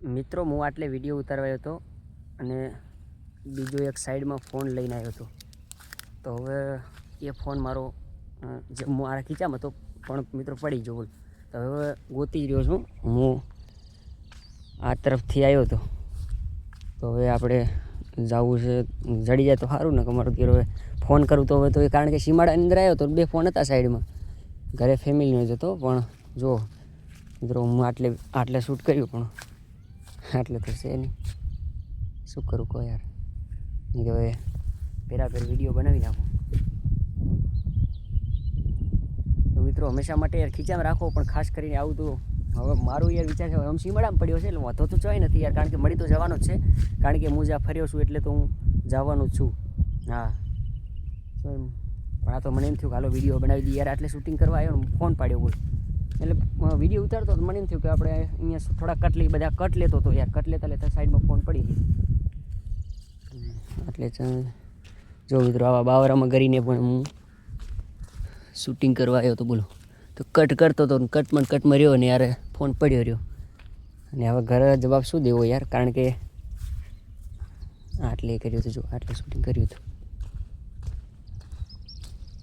મિત્રો હું આટલે વિડીયો ઉતારવાયો હતો અને બીજો એક સાઈડમાં ફોન લઈને આવ્યો હતો. તો હવે એ ફોન મારો મારા ખીચામાં હતો પણ મિત્રો પડી ગયો. બોલ તો હવે ગોતી જ રહ્યો છું. હું આ તરફથી આવ્યો હતો તો હવે આપણે જવું છે. જડી જાય તો સારું ને. અમારો ઘેર હવે ફોન કરું તો હવે તો એ કારણ કે સીમાડાની અંદર આવ્યો તો બે ફોન હતા સાઈડમાં. ઘરે ફેમિલીનો જ હતો પણ જો મિત્રો હું આટલે શૂટ કર્યું પણ આટલે તો છે નહીં. શું કરું કહો યાર. નહીં કે હવે પેરાપેર વિડીયો બનાવી નાખો. તો મિત્રો હંમેશા માટે યાર ખીચામાં રાખો પણ ખાસ કરીને આવું તો હવે મારું યાર વિચાર છે. આમ સીમાડામાં પડ્યો છે એટલે વાંધો તો ચોય નથી યાર, કારણ કે મળી તો જવાનો જ છે. કારણ કે હું જ્યાં ફર્યો છું એટલે તો હું જવાનું જ છું. હા પણ આ તો મને એમ થયું કે હાલો વિડીયો બનાવી દઈએ યાર. આટલે શૂટિંગ કરવા આવ્યો ને ફોન પાડ્યો. બોલ એટલે વિડીયો ઉતારતો તો મને એમ થયું કે આપણે અહીંયા થોડા બધા કટ લેતો હતો યાર. કટ લેતા સાઈડમાં ફોન પડી ગયો. એટલે જો મિત્રો આવા બાવરામાં કરીને પણ હું શૂટિંગ કરવા આવ્યો હતો. બોલો તો કટ કરતો હતો કટમાં રહ્યો ને યાર ફોન પડ્યો રહ્યો. અને હવે ઘરે જવાબ શું દેવો યાર, કારણ કે આટલે કર્યું હતું. જો આટલે શૂટિંગ કર્યું હતું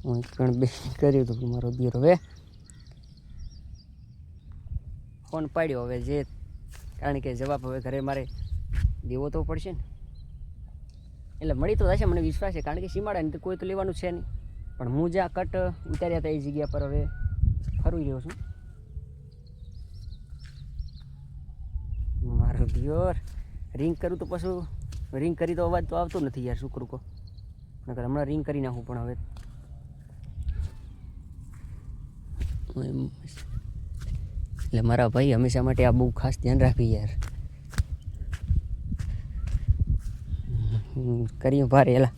હું પણ બે કર્યું હતું મારો દિયર. હવે ફોન પાડ્યો હવે જે, કારણ કે જવાબ હવે ઘરે મારે દેવો તો પડશે ને. એટલે મળી તો થશે મને વિશ્વાસ છે, કારણ કે સીમાડાની તો કોઈ તો લેવાનું છે નહીં. પણ હું જ્યાં કટ ઉતાર્યા હતા એ જગ્યા પર હવે ફરી રહ્યો છું. મારો દિયોર રિંગ કરું તો પાછું રિંગ કરી તો અવાજ તો આવતો નથી યાર. શું કરું કહો. નકર હમણાં રિંગ કરી નાખું પણ હવે એટલે મારા ભાઈ હંમેશા માટે આ બહુ ખાસ ધ્યાન રાખવી યાર. કર્યું ભારે એલા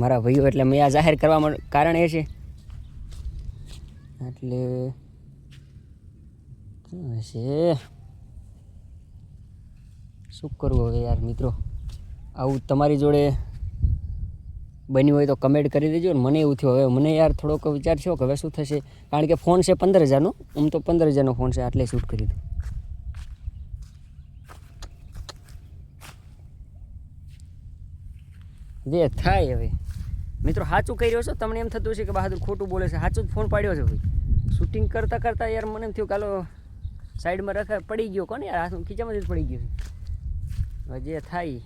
મારા ભાઈઓ. એટલે મેં આ જાહેર કરવા કારણ એ છે એટલે છે શું કરવું હવે યાર. મિત્રો આવું તમારી જોડે બન્યું હોય તો કમેન્ટ કરી દેજો ને. મને એવું થયું હવે મને યાર થોડોક વિચાર થયો કે હવે શું થશે, કારણ કે ફોન છે 15,000નો. આમ તો 15,000નો ફોન છે. આટલે શૂટ કર્યું હતું. જે થાય હવે મિત્રો સાચું કહી રહ્યો છો. તમને એમ થતું હશે કે બહાદુર ખોટું બોલે છે. સાચું જ ફોન પાડ્યો છે ભાઈ. શૂટિંગ કરતાં યાર મને એમ થયું કે હાલો સાઈડમાં પડી ગયો. કોને યાર હાથ ખીચામાંથી જ પડી ગયો. હવે જે થાય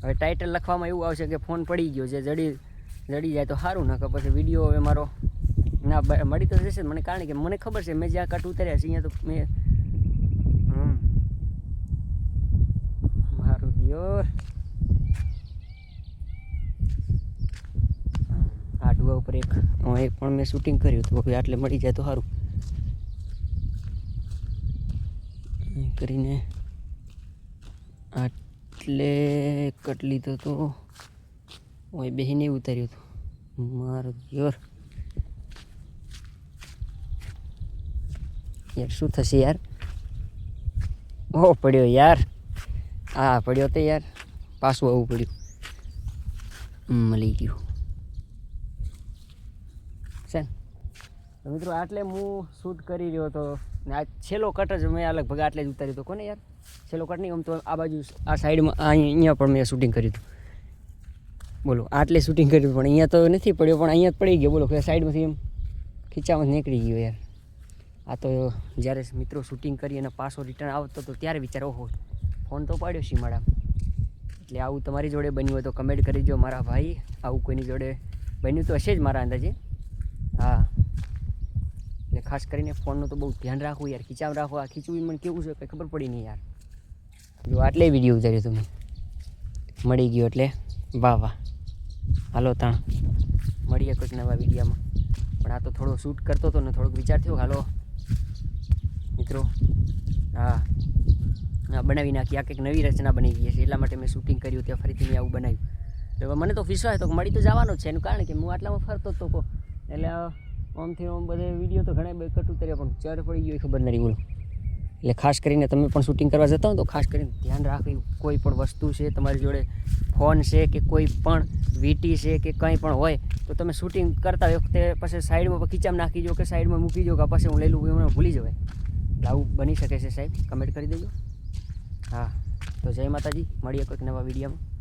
હવે ટાઇટલ લખવામાં એવું આવશે કે ફોન પડી ગયો. જે જડી જાય તો સારું, ના કે પછી વિડીયો હવે મારો ના મળી તો જશે મને, કારણ કે મને ખબર છે મેં જ્યાં કટ ઉતાર્યા છે અહીંયા તો મેં મારું દિયોર આ ડુવા ઉપર એક પણ મેં શૂટિંગ કર્યું હતું. હવે આટલે મળી જાય તો સારું કરીને. આટલે કટ લીધો તો હું બેહીને ઉતાર્યું હતું. મારું યાર શું થશે યાર. ઓ પડ્યો યાર. હા પડ્યો તો યાર પાછું આવવું પડ્યું. મળી ગયું છે ને મિત્રો. આટલે હું શૂટ કરી રહ્યો હતો ને આ છેલ્લો કટ જ મેં લગભગ આટલે જ ઉતાર્યું હતું. કોને યાર છેલ્લો કટ નહીં, આમ તો આ બાજુ આ સાઈડમાં અહીંયા પણ મેં શૂટિંગ કર્યું હતું. બોલો આટલે શૂટિંગ કર્યું પણ અહીંયા તો નથી પડ્યો, પણ અહીંયા જ પડી ગયો. બોલો કે સાઈડમાંથી એમ ખીચામાં નીકળી ગયો યાર. આ તો જ્યારે મિત્રો શૂટિંગ કરી અને પાછો રિટર્ન આવતો હતો ત્યારે વિચાર ઓહો ફોન તો પાડ્યો સીમાડા. એટલે આવું તમારી જોડે બન્યું હોય તો કમેન્ટ કરી દો મારા ભાઈ. આવું કોઈની જોડે બન્યું તો હશે જ મારા અંદાજે. હા એટલે ખાસ કરીને ફોનનું તો બહુ ધ્યાન રાખવું યાર. ખીચામાં રાખો. આ ખીચવું મને કેવું છે કંઈ ખબર પડી નહીં યાર. જો આટલે વિડીયો ઉતાર્યો તમે મળી ગયો એટલે વાહ વાહ. હાલો તાણ મળીએ કોઈક નવા વિડીયોમાં. પણ આ તો થોડો શૂટ કરતો હતો ને થોડોક વિચાર થયો હાલો મિત્રો હા બનાવી નાખી. આ કંઈક નવી રચના બની ગઈ છે એટલા માટે મેં શૂટિંગ કર્યું ત્યાં ફરીથી મેં આવું બનાવ્યું. એટલે મને તો વિશ્વાસ હતો કે મળી તો જવાનો જ છે. એનું કારણ કે હું આટલામાં ફરતો જ તો એટલે આમથી આમ બધે વિડીયો તો ઘણા કટ ઉતાર્યા પણ ચર પડી ગયો એ ખબર નથી. બોલો એટલે ખાસ કરીને તમે પણ શૂટિંગ કરવા જતા હો તો ખાસ કરીને ધ્યાન રાખવી. કોઈ પણ વસ્તુ છે તમારી જોડે, ફોન છે કે કોઈ પણ વીટી છે કે કંઈ પણ હોય તો તમે શૂટિંગ કરતા વખતે પછી સાઈડમાં ખીચામાં નાખી દો કે સાઈડમાં મૂકી દો કે પછી હું લઈ લઉં એમને ભૂલી જવાય. આવું બની શકે છે સાહેબ. કમેન્ટ કરી દેજો. હા તો જય માતાજી, મળીએ કોઈક નવા વિડીયોમાં.